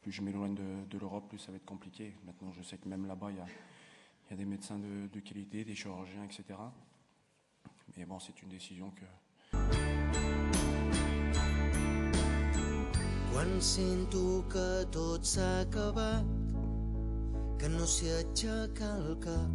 plus je m'éloigne de l'Europe, plus ça va être compliqué. Maintenant, je sais que même là-bas, il y a des médecins de qualité, des chirurgiens, etc. Mais bon, c'est une décision que... Quan sento que tot s'ha acabat, que no sé aixecar el cap.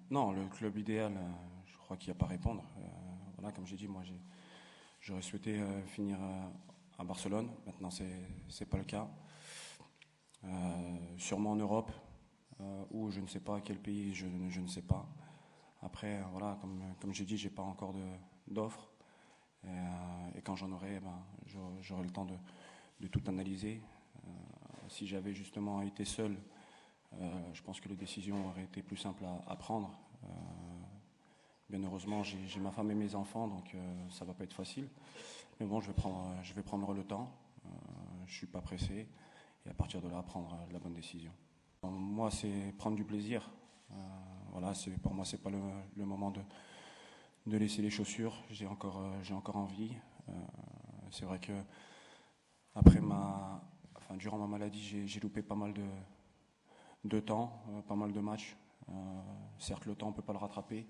Non, le club idéal, je crois qu'il n'y a pas à répondre. Voilà, comme j'ai dit, moi j'aurais souhaité finir à Barcelone. Maintenant, c'est pas le cas. Sûrement en Europe, ou je ne sais pas quel pays, je ne sais pas. Après, voilà, comme j'ai dit, j'ai pas encore d'offres. Et quand j'en aurai, j'aurai le temps de tout analyser. Si j'avais justement été seul, je pense que les décisions auraient été plus simples à prendre. Bien heureusement, j'ai ma femme et mes enfants, donc ça va pas être facile. Mais bon, je vais prendre le temps. Je suis pas pressé. Et à partir de là, prendre la bonne décision. Moi, c'est prendre du plaisir. Voilà, pour moi, c'est pas le moment de laisser les chaussures. J'ai encore envie. C'est vrai que durant ma maladie, j'ai loupé pas mal de temps, pas mal de matchs. Certes, le temps, on peut pas le rattraper,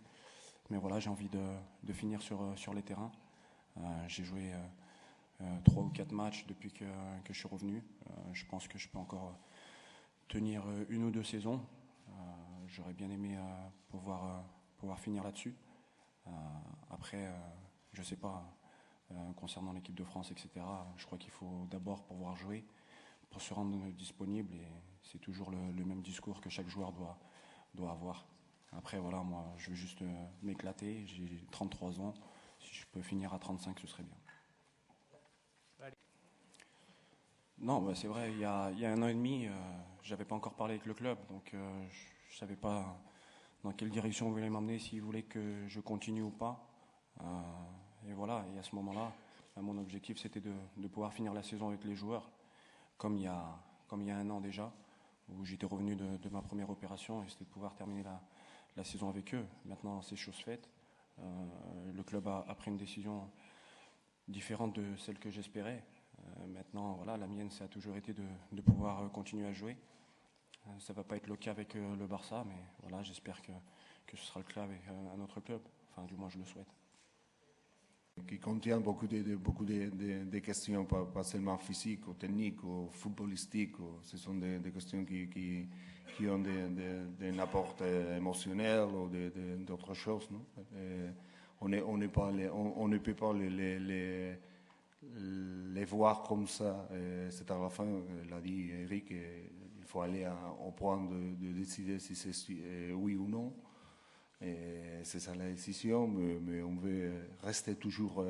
mais voilà, j'ai envie de finir sur les terrains. J'ai joué 3 ou 4 matchs depuis que je suis revenu. Je pense que je peux encore tenir 1 ou 2 saisons. J'aurais bien aimé pouvoir finir là-dessus. Après, je sais pas, concernant l'équipe de France, etc., je crois qu'il faut d'abord pouvoir jouer pour se rendre disponible, et c'est toujours le même discours que chaque joueur doit avoir. Après, voilà, moi, je veux juste m'éclater. J'ai 33 ans. Si je peux finir à 35, ce serait bien. Non, c'est vrai, il y a 1 an et demi, j'avais pas encore parlé avec le club, donc je savais pas dans quelle direction vous voulez m'emmener, s'ils voulaient que je continue ou pas. Et voilà, et à ce moment-là, mon objectif, c'était de pouvoir finir la saison avec les joueurs, comme il y a 1 an déjà, où j'étais revenu de ma première opération, et c'était de pouvoir terminer la saison avec eux. Maintenant, c'est chose faite. Le club a pris une décision différente de celle que j'espérais. Maintenant, voilà, la mienne, ça a toujours été de pouvoir continuer à jouer. Ça ne va pas être le cas avec le Barça, mais voilà, j'espère que ce sera le cas avec un autre club. Enfin, du moins, je le souhaite. Qui contient beaucoup de questions, pas seulement physiques ou techniques ou footballistiques. Ce sont des questions qui ont un apport émotionnel ou d'autres choses. Non? On ne peut pas les voir comme ça. C'est à la fin, l'a dit Eric, il faut aller au point de décider si c'est oui ou non. Et c'est ça la décision, mais on veut rester toujours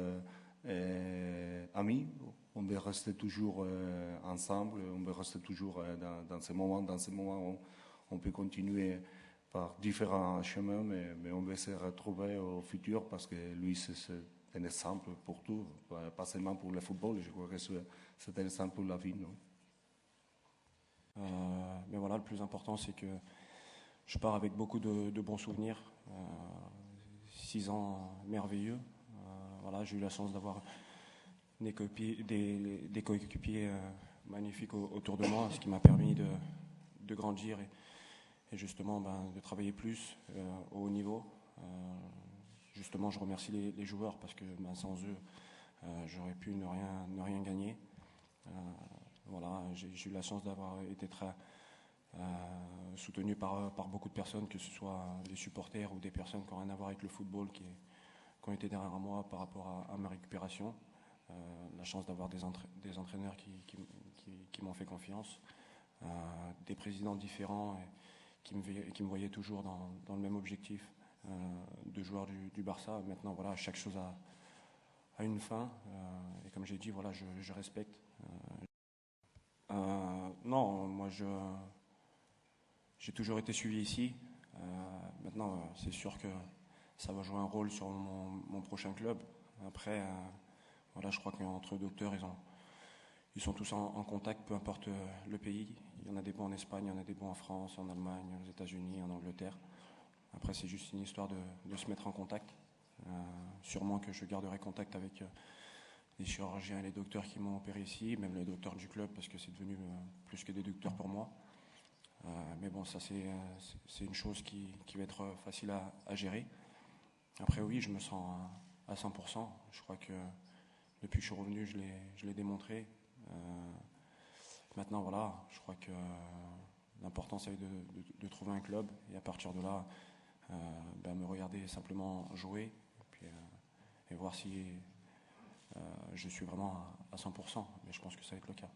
amis, on veut rester toujours ensemble, on veut rester toujours dans ces moments. Dans ces moments, on peut continuer par différents chemins, mais on veut se retrouver au futur parce que lui, c'est un exemple pour tout, pas seulement pour le football. Je crois que c'est un exemple pour la vie. Non? Mais voilà, le plus important, c'est que je pars avec beaucoup de bons souvenirs. 6 ans merveilleux. Voilà, j'ai eu la chance d'avoir des coéquipiers magnifiques autour de moi, ce qui m'a permis de grandir et justement de travailler plus au haut niveau. Justement, je remercie les joueurs parce que sans eux, j'aurais pu ne rien gagner. Voilà, j'ai eu la chance d'avoir été soutenu par beaucoup de personnes, que ce soit des supporters ou des personnes qui n'ont rien à voir avec le football, qui ont été derrière moi par rapport à ma récupération. La chance d'avoir des entraîneurs qui m'ont fait confiance, des présidents différents qui me voyaient toujours dans le même objectif de joueur du Barça. Maintenant, voilà, chaque chose a une fin, et comme j'ai dit, voilà, je respecte. Non, moi j'ai toujours été suivi ici. Maintenant, c'est sûr que ça va jouer un rôle sur mon prochain club. Après, voilà, je crois qu'entre docteurs, ils sont tous en contact, peu importe le pays. Il y en a des bons en Espagne, il y en a des bons en France, en Allemagne, aux États-Unis, en Angleterre. Après, c'est juste une histoire de se mettre en contact. Sûrement que je garderai contact avec les chirurgiens et les docteurs qui m'ont opéré ici, même les docteurs du club, parce que c'est devenu plus que des docteurs pour moi. Mais bon, ça c'est une chose qui va être facile à gérer. Après oui, je me sens à 100%. Je crois que depuis que je suis revenu, je l'ai démontré. Maintenant voilà, je crois que l'important c'est de trouver un club et à partir de là, me regarder simplement jouer et voir si je suis vraiment à 100%. Mais je pense que ça va être le cas.